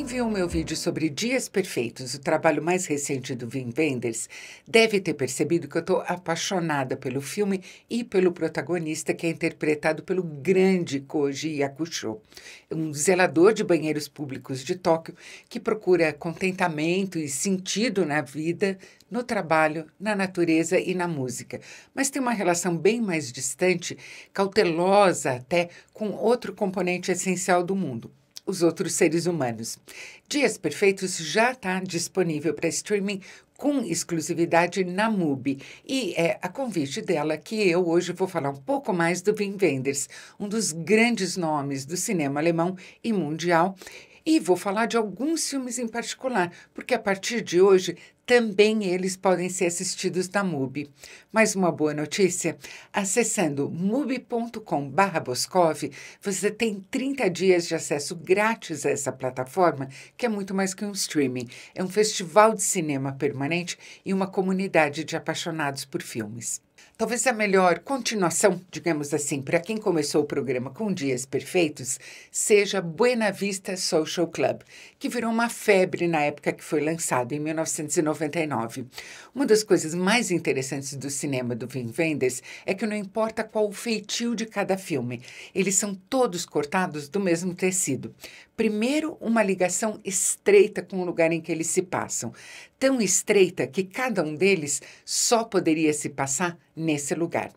viu o meu vídeo sobre Dias Perfeitos, o trabalho mais recente do Wim Wenders, deve ter percebido que eu estou apaixonada pelo filme e pelo protagonista, que é interpretado pelo grande Koji Yakusho, um zelador de banheiros públicos de Tóquio que procura contentamento e sentido na vida, no trabalho, na natureza e na música, mas tem uma relação bem mais distante, cautelosa até, com outro componente essencial do mundo: os outros seres humanos. Dias Perfeitos já está disponível para streaming com exclusividade na MUBI. E é a convite dela que eu hoje vou falar um pouco mais do Wim Wenders, um dos grandes nomes do cinema alemão e mundial. E vou falar de alguns filmes em particular, porque a partir de hoje também eles podem ser assistidos na MUBI. Mais uma boa notícia: acessando mubi.com/Boscov, você tem 30 dias de acesso grátis a essa plataforma, que é muito mais que um streaming. É um festival de cinema permanente e uma comunidade de apaixonados por filmes. Talvez a melhor continuação, digamos assim, para quem começou o programa com Dias Perfeitos, seja Buena Vista Social Club, que virou uma febre na época que foi lançado, em 1999. Uma das coisas mais interessantes do cinema do Wim Wenders é que não importa qual o feitio de cada filme, eles são todos cortados do mesmo tecido. Primeiro, uma ligação estreita com o lugar em que eles se passam, tão estreita que cada um deles só poderia se passar nesse lugar.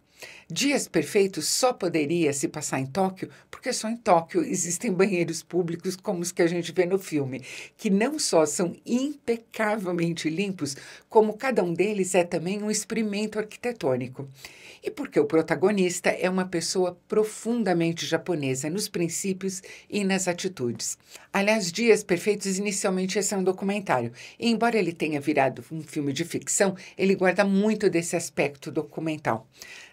Dias Perfeitos só poderia se passar em Tóquio, porque só em Tóquio existem banheiros públicos como os que a gente vê no filme, que não só são impecavelmente limpos, como cada um deles é também um experimento arquitetônico. E porque o protagonista é uma pessoa profundamente japonesa nos princípios e nas atitudes. Aliás, Dias Perfeitos inicialmente ia ser um documentário, e embora ele tenha virado um filme de ficção, ele guarda muito desse aspecto documental.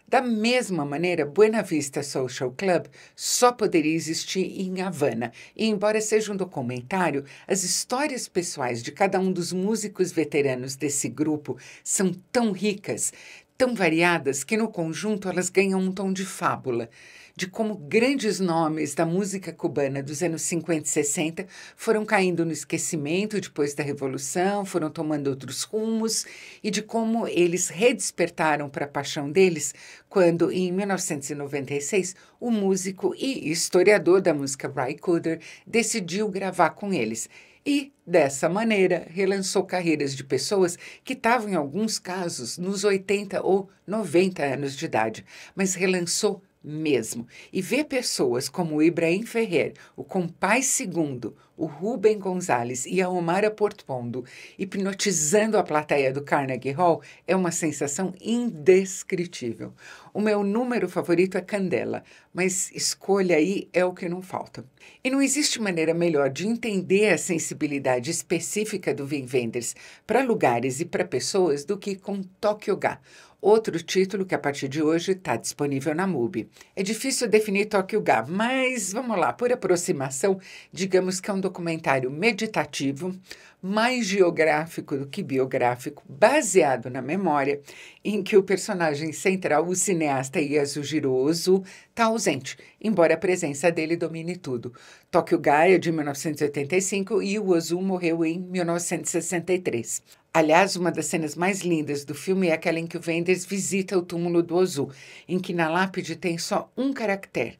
Da mesma maneira, Buena Vista Social Club só poderia existir em Havana. E, embora seja um documentário, as histórias pessoais de cada um dos músicos veteranos desse grupo são tão ricas, tão variadas, que no conjunto elas ganham um tom de fábula, de como grandes nomes da música cubana dos anos 50 e 60 foram caindo no esquecimento depois da Revolução, foram tomando outros rumos, e de como eles redespertaram para a paixão deles quando, em 1996, o músico e historiador da música Ry Cooder decidiu gravar com eles. E, dessa maneira, relançou carreiras de pessoas que estavam, em alguns casos, nos 80 ou 90 anos de idade, mas relançou mesmo. E ver pessoas como o Ibrahim Ferrer, o Compás II, o Rubem Gonzalez e a Omara Portuondo hipnotizando a plateia do Carnegie Hall é uma sensação indescritível. O meu número favorito é Candela, mas escolha aí é o que não falta. E não existe maneira melhor de entender a sensibilidade específica do Wim Wenders para lugares e para pessoas do que com Tokyo Ga, outro título que a partir de hoje está disponível na MUBI. É difícil definir Tokyo Ga, mas vamos lá, por aproximação, digamos que é um documentário meditativo, mais geográfico do que biográfico, baseado na memória, em que o personagem central, o cineasta Yasujiro Ozu, está ausente, embora a presença dele domine tudo. Tokyo Ga é de 1985 e o Ozu morreu em 1963. Aliás, uma das cenas mais lindas do filme é aquela em que o Wenders visita o túmulo do Ozu, em que na lápide tem só um caractere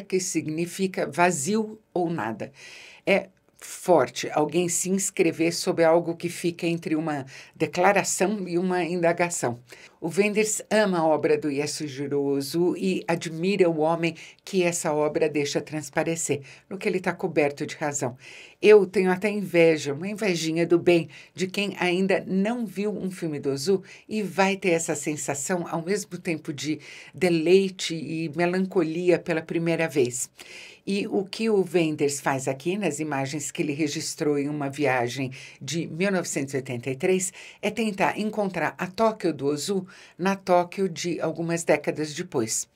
que significa vazio ou nada. É forte alguém se inscrever sobre algo que fica entre uma declaração e uma indagação. O Wenders ama a obra do Yasujiro Ozu e admira o homem que essa obra deixa transparecer, no que ele está coberto de razão. Eu tenho até inveja, uma invejinha do bem, de quem ainda não viu um filme do Ozu e vai ter essa sensação ao mesmo tempo de deleite e melancolia pela primeira vez. E o que o Wenders faz aqui, nas imagens que ele registrou em uma viagem de 1983, é tentar encontrar a Tóquio do Ozu na Tóquio de algumas décadas depois.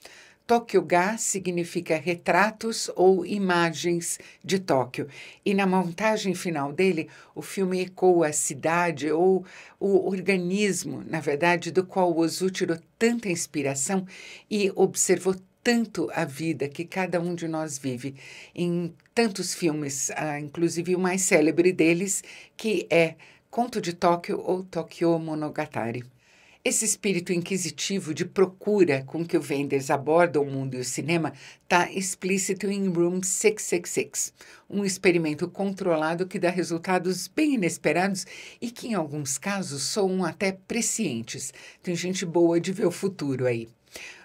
Tokyo Ga significa retratos ou imagens de Tóquio. E na montagem final dele, o filme ecoa a cidade ou o organismo, na verdade, do qual o Ozu tirou tanta inspiração e observou tanto a vida que cada um de nós vive em tantos filmes, inclusive o mais célebre deles, que é Conto de Tóquio ou Tokyo Monogatari. Esse espírito inquisitivo de procura com que o Wenders aborda o mundo e o cinema está explícito em Room 666, um experimento controlado que dá resultados bem inesperados e que, em alguns casos, soam até prescientes. Tem gente boa de ver o futuro aí.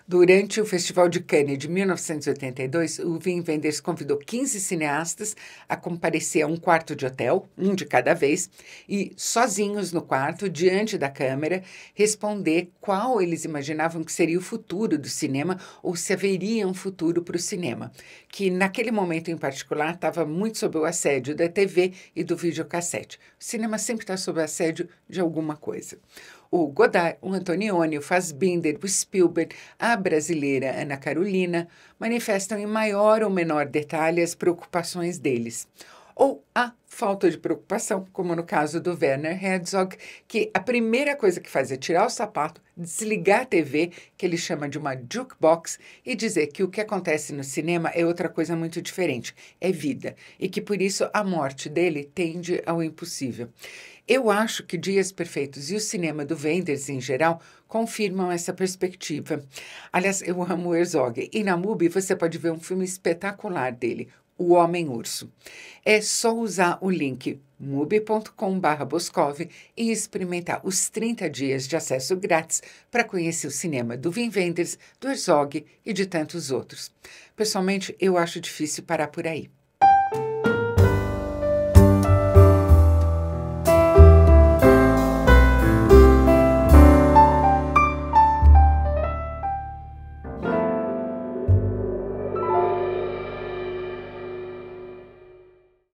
Durante o Festival de Cannes de 1982, o Wim Wenders convidou 15 cineastas a comparecer a um quarto de hotel, um de cada vez, e, sozinhos no quarto, diante da câmera, responder qual eles imaginavam que seria o futuro do cinema ou se haveria um futuro para o cinema, que naquele momento em particular estava muito sob o assédio da TV e do videocassete. O cinema sempre está sob o assédio de alguma coisa. O Godard, o Antonioni, o Fassbinder, o Spielberg, a brasileira Ana Carolina manifestam em maior ou menor detalhe as preocupações deles. Ou a falta de preocupação, como no caso do Werner Herzog, que a primeira coisa que faz é tirar o sapato, desligar a TV, que ele chama de uma jukebox, e dizer que o que acontece no cinema é outra coisa muito diferente, é vida, e que por isso a morte dele tende ao impossível. Eu acho que Dias Perfeitos e o cinema do Wenders, em geral, confirmam essa perspectiva. Aliás, eu amo o Herzog, e na MUBI você pode ver um filme espetacular dele, O Homem-Urso. É só usar o link mubi.com/Boscov e experimentar os 30 dias de acesso grátis para conhecer o cinema do Wim Wenders, do Herzog e de tantos outros. Pessoalmente, eu acho difícil parar por aí.